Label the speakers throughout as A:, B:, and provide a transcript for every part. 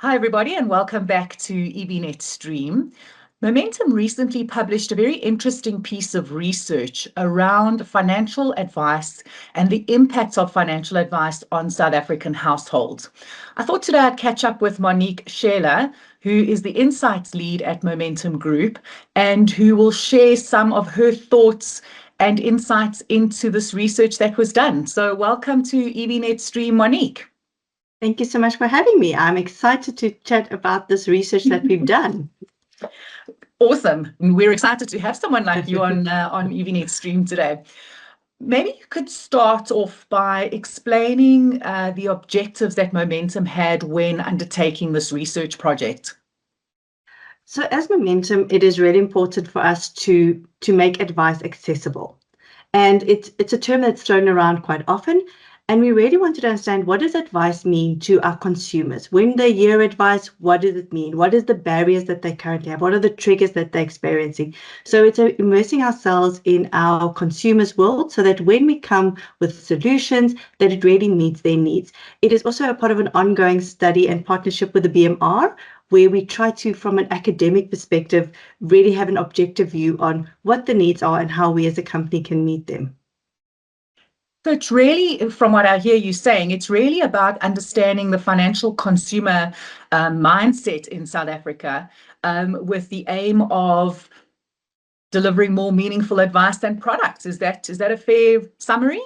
A: Hi, everybody, and welcome back to EBNet Stream. Momentum recently published a very interesting piece of research around financial advice and the impacts of financial advice on South African households. I thought today I'd catch up with Monique Schehle, who is the Insights lead at Momentum Group, and who will share some of her thoughts and insights into this research that was done. So welcome to EBNet Stream, Monique.
B: Thank you so much for having me. I'm excited to chat about this research that we've done.
A: Awesome. We're excited to have someone like you on EBNet Stream today. Maybe you could start off by explaining the objectives that Momentum had when undertaking this research project.
B: So as Momentum, it is really important for us to make advice accessible. And it's a term that's thrown around quite often. And we really wanted to understand, what does advice mean to our consumers? When they hear advice, what does it mean? What is the barriers that they currently have? What are the triggers that they're experiencing? So it's immersing ourselves in our consumers' world so that when we come with solutions, that it really meets their needs. It is also a part of an ongoing study and partnership with the BMR, where we try to, from an academic perspective, really have an objective view on what the needs are and how we as a company can meet them.
A: So it's really, from what I hear you saying, it's really about understanding the financial consumer mindset in South Africa with the aim of delivering more meaningful advice and products. Is that a fair summary?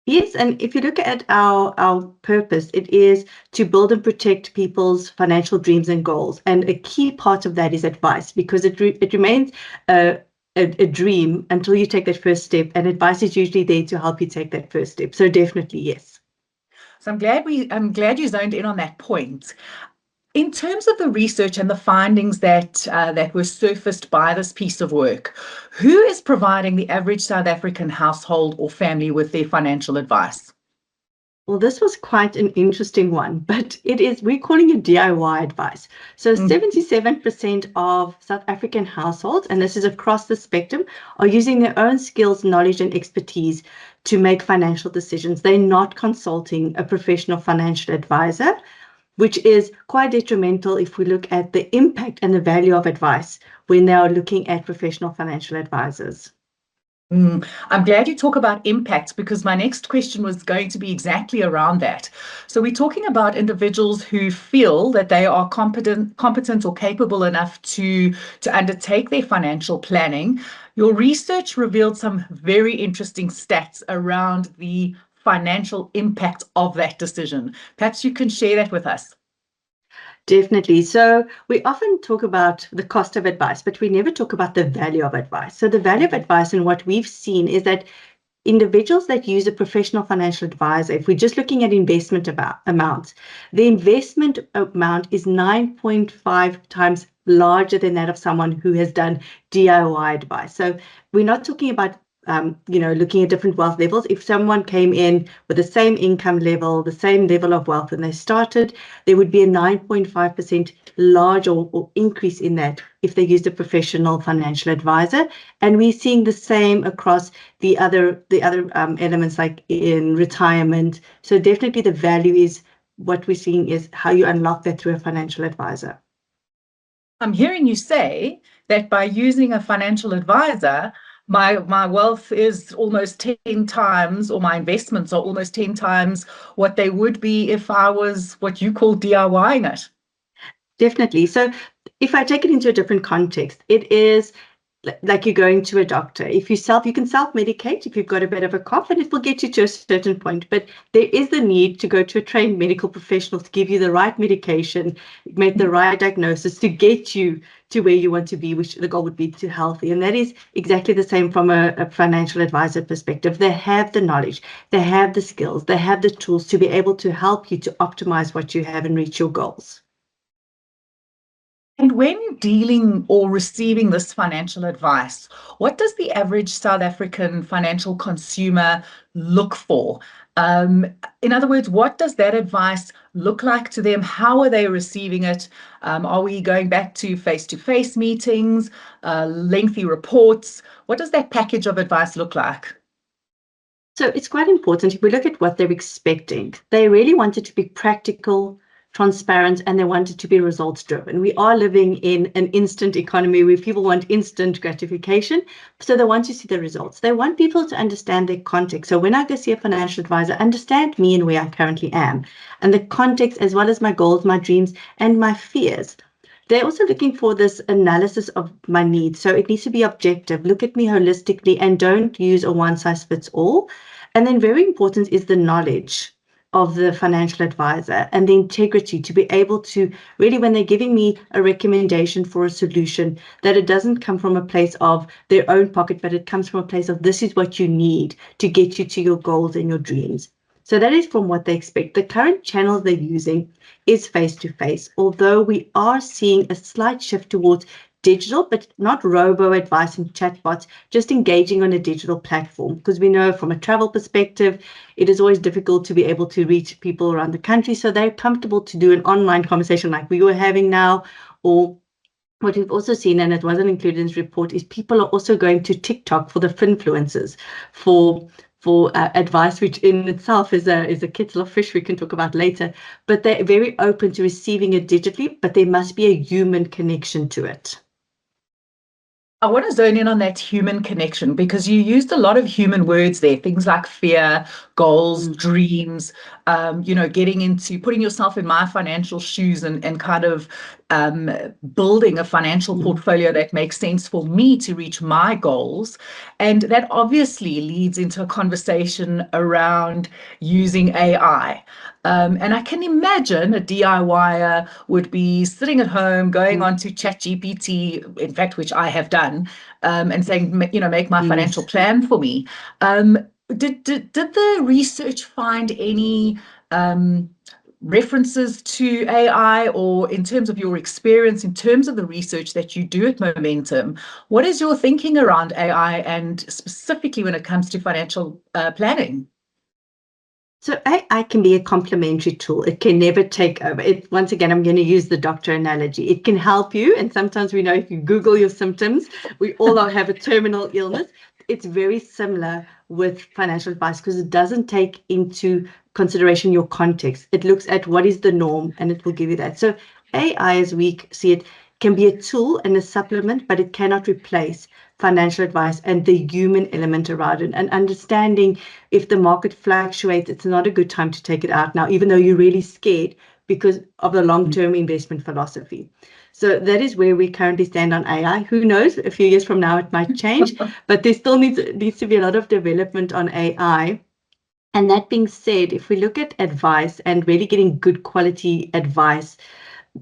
B: Yes, and if you look at our purpose, it is to build and protect people's financial dreams and goals. And a key part of that is advice, because it remains a dream until you take that first step, and advice is usually there to help you take that first step. So definitely, yes.
A: So I'm glad you zoned in on that point. In terms of the research and the findings that were surfaced by this piece of work, who is providing the average South African household or family with their financial advice?
B: Well, this was quite an interesting one, but we're calling it DIY advice. So 77% of South African households, and this is across the spectrum, are using their own skills, knowledge, and expertise to make financial decisions. They're not consulting a professional financial advisor, which is quite detrimental if we look at the impact and the value of advice when they are looking at professional financial advisors.
A: I'm glad you talk about impact, because my next question was going to be exactly around that. So we're talking about individuals who feel that they are competent or capable enough to undertake their financial planning. Your research revealed some very interesting stats around the financial impact of that decision. Perhaps you can share that with us.
B: Definitely. So we often talk about the cost of advice, but we never talk about the value of advice. So the value of advice, and what we've seen, is that individuals that use a professional financial advisor, if we're just looking at investment amounts, the investment amount is 9.5 times larger than that of someone who has done DIY advice. So we're not talking about looking at different wealth levels. If someone came in with the same income level, the same level of wealth when they started, there would be a 9.5% large or increase in that if they used a professional financial advisor. And we're seeing the same across the other elements, like in retirement. So definitely the value is, what we're seeing is how you unlock that through a financial advisor.
A: I'm hearing you say that by using a financial advisor, my wealth is almost 10 times, or my investments are almost 10 times what they would be if I was what you call DIYing it.
B: Definitely. So if I take it into a different context, it is like you're going to a doctor. You can self-medicate if you've got a bit of a cough, and it will get you to a certain point. But there is the need to go to a trained medical professional to give you the right medication, make the right diagnosis to get you to where you want to be, which the goal would be to healthy. And that is exactly the same from a financial advisor perspective. They have the knowledge, they have the skills, they have the tools to be able to help you to optimize what you have and reach your goals.
A: And when dealing or receiving this financial advice, what does the average South African financial consumer look for? In other words, what does that advice look like to them? How are they receiving it? Are we going back to face-to-face meetings, lengthy reports? What does that package of advice look like?
B: So it's quite important if we look at what they're expecting. They really want it to be practical, transparent, and they want it to be results driven. We are living in an instant economy where people want instant gratification. So they want to see the results. They want people to understand their context. So when I go see a financial advisor, understand me and where I currently am, and the context as well as my goals, my dreams, and my fears. They're also looking for this analysis of my needs. So it needs to be objective. Look at me holistically and don't use a one size fits all. And then very important is the knowledge of the financial advisor and the integrity to be able to really, when they're giving me a recommendation for a solution, that it doesn't come from a place of their own pocket, but it comes from a place of this is what you need to get you to your goals and your dreams. So that is from what they expect. The current channels they're using is face-to-face, although we are seeing a slight shift towards digital, but not robo-advice and chatbots, just engaging on a digital platform. Because we know from a travel perspective, it is always difficult to be able to reach people around the country. So they're comfortable to do an online conversation like we were having now, or what we've also seen, and it wasn't included in this report, is people are also going to TikTok for the finfluencers for advice, which in itself is a kettle of fish we can talk about later. But they're very open to receiving it digitally, but there must be a human connection to it.
A: I want to zone in on that human connection because you used a lot of human words there, things like fear, goals, dreams, getting into putting yourself in my financial shoes and kind of building a financial portfolio that makes sense for me to reach my goals. And that obviously leads into a conversation around using AI. And I can imagine a DIYer would be sitting at home, going on to ChatGPT, in fact, which I have done, and saying, make my financial plan for me. Did the research find any references to AI, or in terms of your experience, in terms of the research that you do at Momentum, what is your thinking around AI and specifically when it comes to financial planning?
B: So AI can be a complementary tool. It can never take over. Once again, I'm going to use the doctor analogy. It can help you. And sometimes we know if you Google your symptoms, we all have a terminal illness. It's very similar with financial advice because it doesn't take into consideration your context. It looks at what is the norm and it will give you that. So AI, as we see it, can be a tool and a supplement, but it cannot replace financial advice and the human element around it, and understanding if the market fluctuates, it's not a good time to take it out now, even though you're really scared because of the long-term investment philosophy. So that is where we currently stand on AI. Who knows, a few years from now it might change, but there still needs to be a lot of development on AI. And that being said, if we look at advice and really getting good quality advice,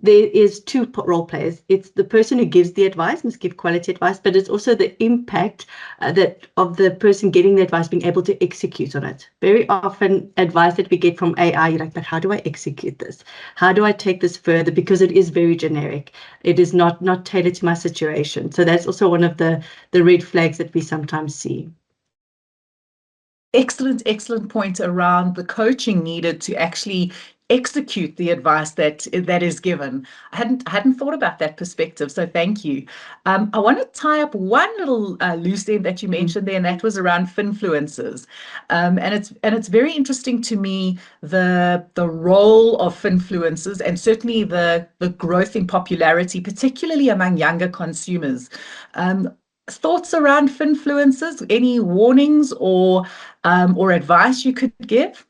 B: there is two role players. It's the person who gives the advice, must give quality advice, but it's also the impact that of the person getting the advice being able to execute on it. Very often advice that we get from AI, you're like, but how do I execute this? How do I take this further? Because it is very generic. It is not tailored to my situation. So that's also one of the red flags that we sometimes see.
A: Excellent point around the coaching needed to actually execute the advice that is given. I hadn't thought about that perspective, so thank you. I want to tie up one little loose end that you mentioned there, and that was around finfluencers. And it's very interesting to me the role of finfluencers and certainly the growth in popularity, particularly among younger consumers. Thoughts around finfluencers? Any warnings or advice you could give?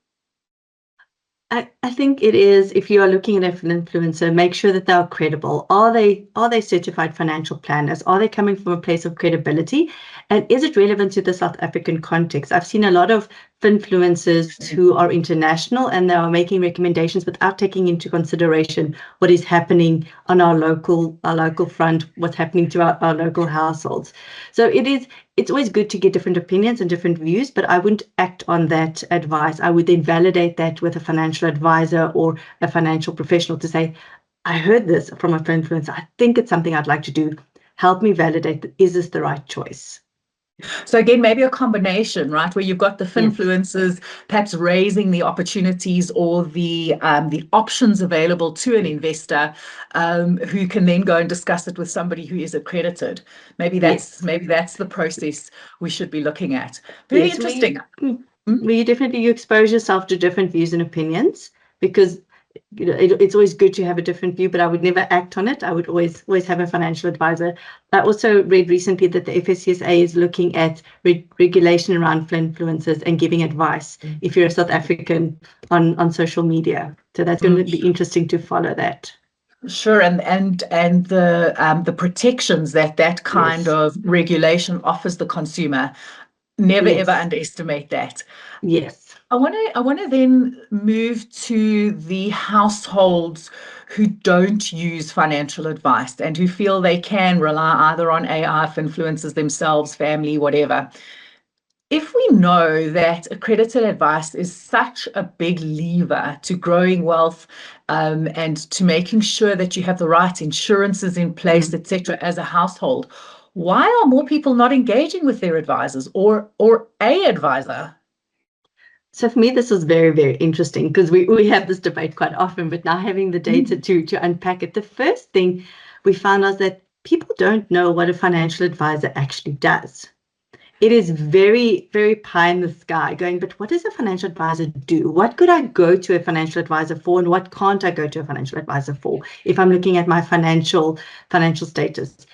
B: I think it is, if you are looking at an influencer, make sure that they are credible. Are they certified financial planners? Are they coming from a place of credibility? And is it relevant to the South African context? I've seen a lot of influencers who are international and they are making recommendations without taking into consideration what is happening on our local front, what's happening to our local households. So it's always good to get different opinions and different views, but I wouldn't act on that advice. I would then validate that with a financial advisor or a financial professional to say, I heard this from a influencer. I think it's something I'd like to do. Help me validate, is this the right choice?
A: So again, maybe a combination, right, where you've got the
B: Yes.
A: finfluencers perhaps raising the opportunities or the options available to an investor, who can then go and discuss it with somebody who is accredited. Maybe that's the process we should be looking at. Very interesting.
B: You expose yourself to different views and opinions, because it's always good to have a different view, but I would never act on it. I would always have a financial advisor. I also read recently that the FSCSA is looking at regulation around influencers and giving advice if you're a South African on social media. So that's going to be interesting to follow that.
A: Sure, and the protections that kind of regulation offers the consumer. Never ever underestimate that.
B: Yes.
A: I want to then move to the households who don't use financial advice and who feel they can rely either on AI for influencers themselves, family, whatever. If we know that accredited advice is such a big lever to growing wealth, and to making sure that you have the right insurances in place, etc., as a household, why are more people not engaging with their advisors or a advisor?
B: So for me, this was very, very interesting because we have this debate quite often, but now having the data to unpack it, the first thing we found was that people don't know what a financial advisor actually does. It is very, very pie in the sky going, but what does a financial advisor do? What could I go to a financial advisor for, and what can't I go to a financial advisor for if I'm looking at my financial status?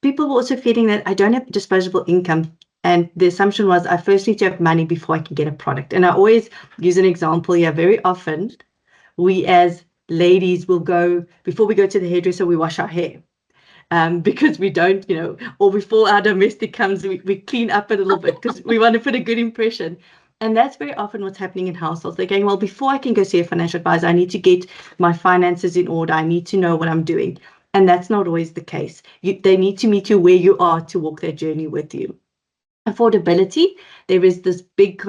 B: People were also feeling that I don't have disposable income. And the assumption was I first need to have money before I can get a product. And I always use an example here. Very often, we as ladies will go, before we go to the hairdresser, we wash our hair. Because we don't, or before our domestic comes, we clean up a little bit because we want to put a good impression. And that's very often what's happening in households. They're going, well, before I can go see a financial advisor, I need to get my finances in order. I need to know what I'm doing. And that's not always the case. They need to meet you where you are to walk that journey with you. Affordability, there is this big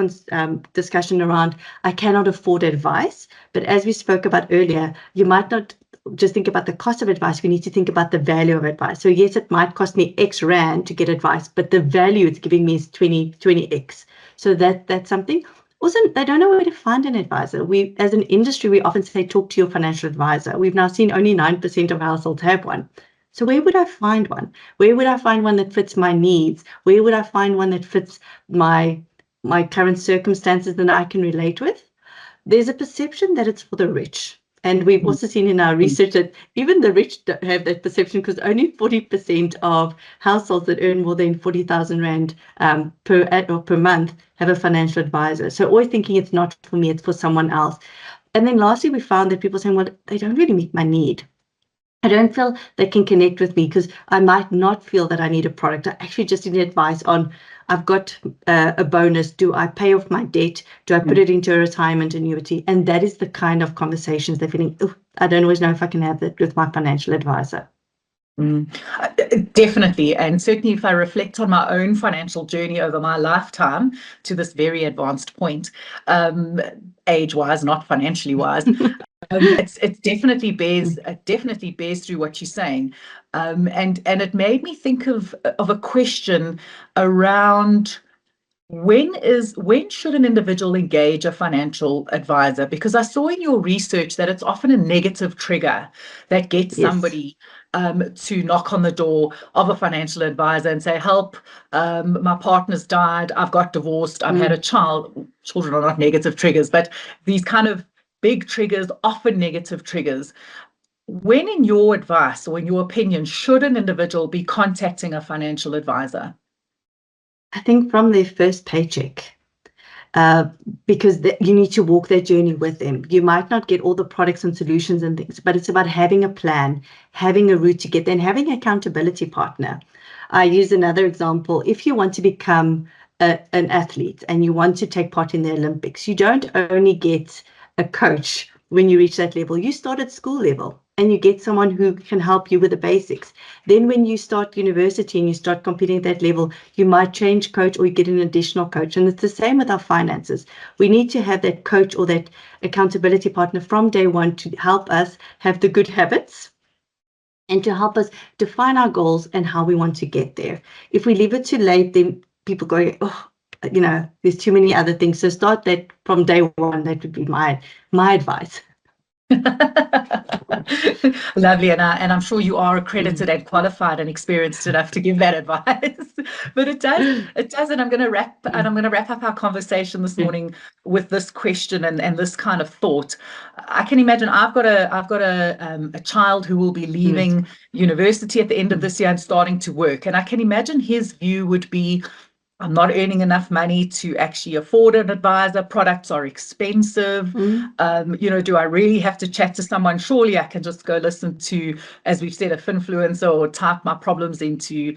B: discussion around, I cannot afford advice. But as we spoke about earlier, you might not just think about the cost of advice. We need to think about the value of advice. So yes, it might cost me X rand to get advice, but the value it's giving me is 20X. So that's something. Also, they don't know where to find an advisor. We, as an industry, we often say, talk to your financial advisor. We've now seen only 9% of households have one. So where would I find one? Where would I find one that fits my needs? Where would I find one that fits my current circumstances that I can relate with? There's a perception that it's for the rich. And we've also seen in our research that even the rich don't have that perception, because only 40% of households that earn more than 40,000 Rand per month have a financial advisor. So always thinking it's not for me, it's for someone else. And then lastly, we found that people saying, well, they don't really meet my need. I don't feel they can connect with me because I might not feel that I need a product. I actually just need advice on, I've got a bonus. Do I pay off my debt? Do I put it into a retirement annuity? And that is the kind of conversations they're feeling, oh, I don't always know if I can have that with my financial advisor.
A: Definitely. And certainly if I reflect on my own financial journey over my lifetime to this very advanced point, age-wise, not financially wise, it definitely bears through what you're saying, and it made me think of a question around when should an individual engage a financial advisor? Because I saw in your research that it's often a negative trigger that gets somebody to knock on the door of a financial advisor and say, help, my partner's died, I've got divorced, I've had a child. Children are not negative triggers, but these kind of big triggers, often negative triggers. When, in your advice or in your opinion, should an individual be contacting a financial advisor?
B: I think from their first paycheck, because you need to walk that journey with them. You might not get all the products and solutions and things, but it's about having a plan, having a route to get there, and having an accountability partner. I use another example. If you want to become an athlete and you want to take part in the Olympics, you don't only get a coach when you reach that level. You start at school level and you get someone who can help you with the basics. Then when you start university and you start competing at that level, you might change coach or you get an additional coach. And it's the same with our finances. We need to have that coach or that accountability partner from day one to help us have the good habits and to help us define our goals and how we want to get there. If we leave it too late, then people go, oh, there's too many other things. So start that from day one. That would be my advice.
A: Lovely, and I'm sure you are accredited and qualified and experienced enough to give that advice. But it does, and I'm going to wrap up our conversation this morning with this question and this kind of thought. I can imagine I've got a child who will be leaving university at the end of this year and starting to work, and I can imagine his view would be, I'm not earning enough money to actually afford an advisor. Products are expensive. Do I really have to chat to someone? Surely I can just go listen to, as we've said, a finfluencer, or type my problems into,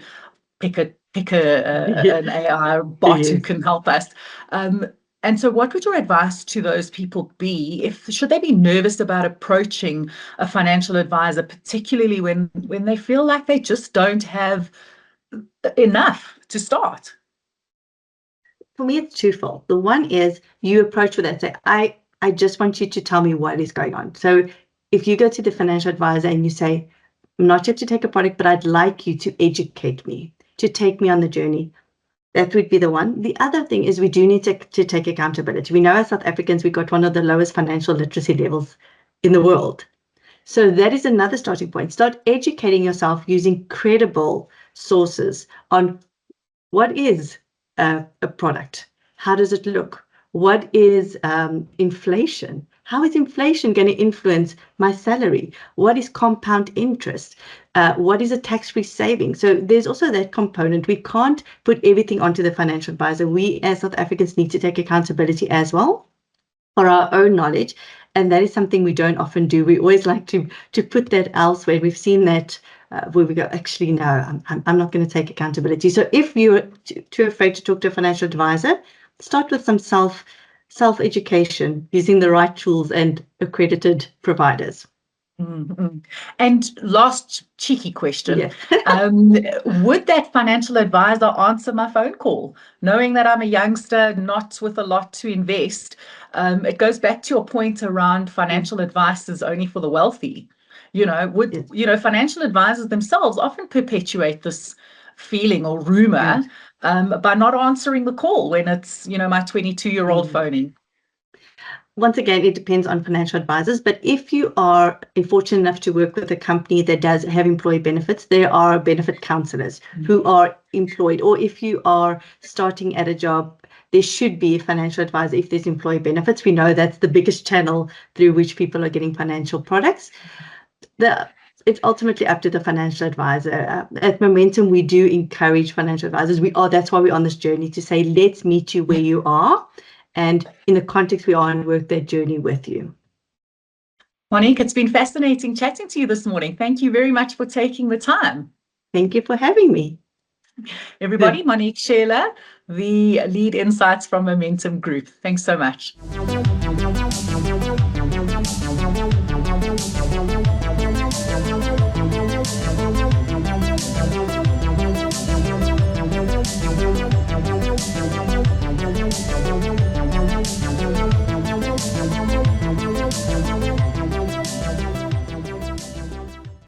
A: pick an AI bot who
B: Yes.
A: can help us. And so what would your advice to those people be? Should they be nervous about approaching a financial advisor, particularly when they feel like they just don't have enough to start?
B: For me, it's twofold. The one is you approach with that, say, I just want you to tell me what is going on. So if you go to the financial advisor and you say, I'm not here to take a product, but I'd like you to educate me, to take me on the journey. That would be the one. The other thing is we do need to take accountability. We know as South Africans, we've got one of the lowest financial literacy levels in the world. So that is another starting point. Start educating yourself using credible sources on what is a product? How does it look? What is inflation? How is inflation going to influence my salary? What is compound interest? What is a tax-free saving? So there's also that component. We can't put everything onto the financial advisor. We as South Africans need to take accountability as well for our own knowledge. And that is something we don't often do. We always like to put that elsewhere. We've seen that where we go, actually, no, I'm not going to take accountability. So if you're too afraid to talk to a financial advisor, start with some self-education using the right tools and accredited providers.
A: Mm-hmm. And last cheeky question,
B: Yeah.
A: would that financial advisor answer my phone call, knowing that I'm a youngster, not with a lot to invest? It goes back to your point around financial advice is only for the wealthy.
B: Yes.
A: Financial advisors themselves often perpetuate this feeling or rumor
B: Yes.
A: by not answering the call when it's, my 22-year-old phoning.
B: Once again, it depends on financial advisors, but if you are fortunate enough to work with a company that does have employee benefits, there are benefit counselors who are employed, or if you are starting at a job, there should be a financial advisor if there's employee benefits. We know that's the biggest channel through which people are getting financial products. It's ultimately up to the financial advisor. At Momentum, we do encourage financial advisors. That's why we're on this journey to say, let's meet you where you are. And in the context we are and work that journey with you.
A: Monique, it's been fascinating chatting to you this morning. Thank you very much for taking the time.
B: Thank you for having me.
A: Everybody, Monique Schehle, the lead insights from Momentum Group. Thanks so much.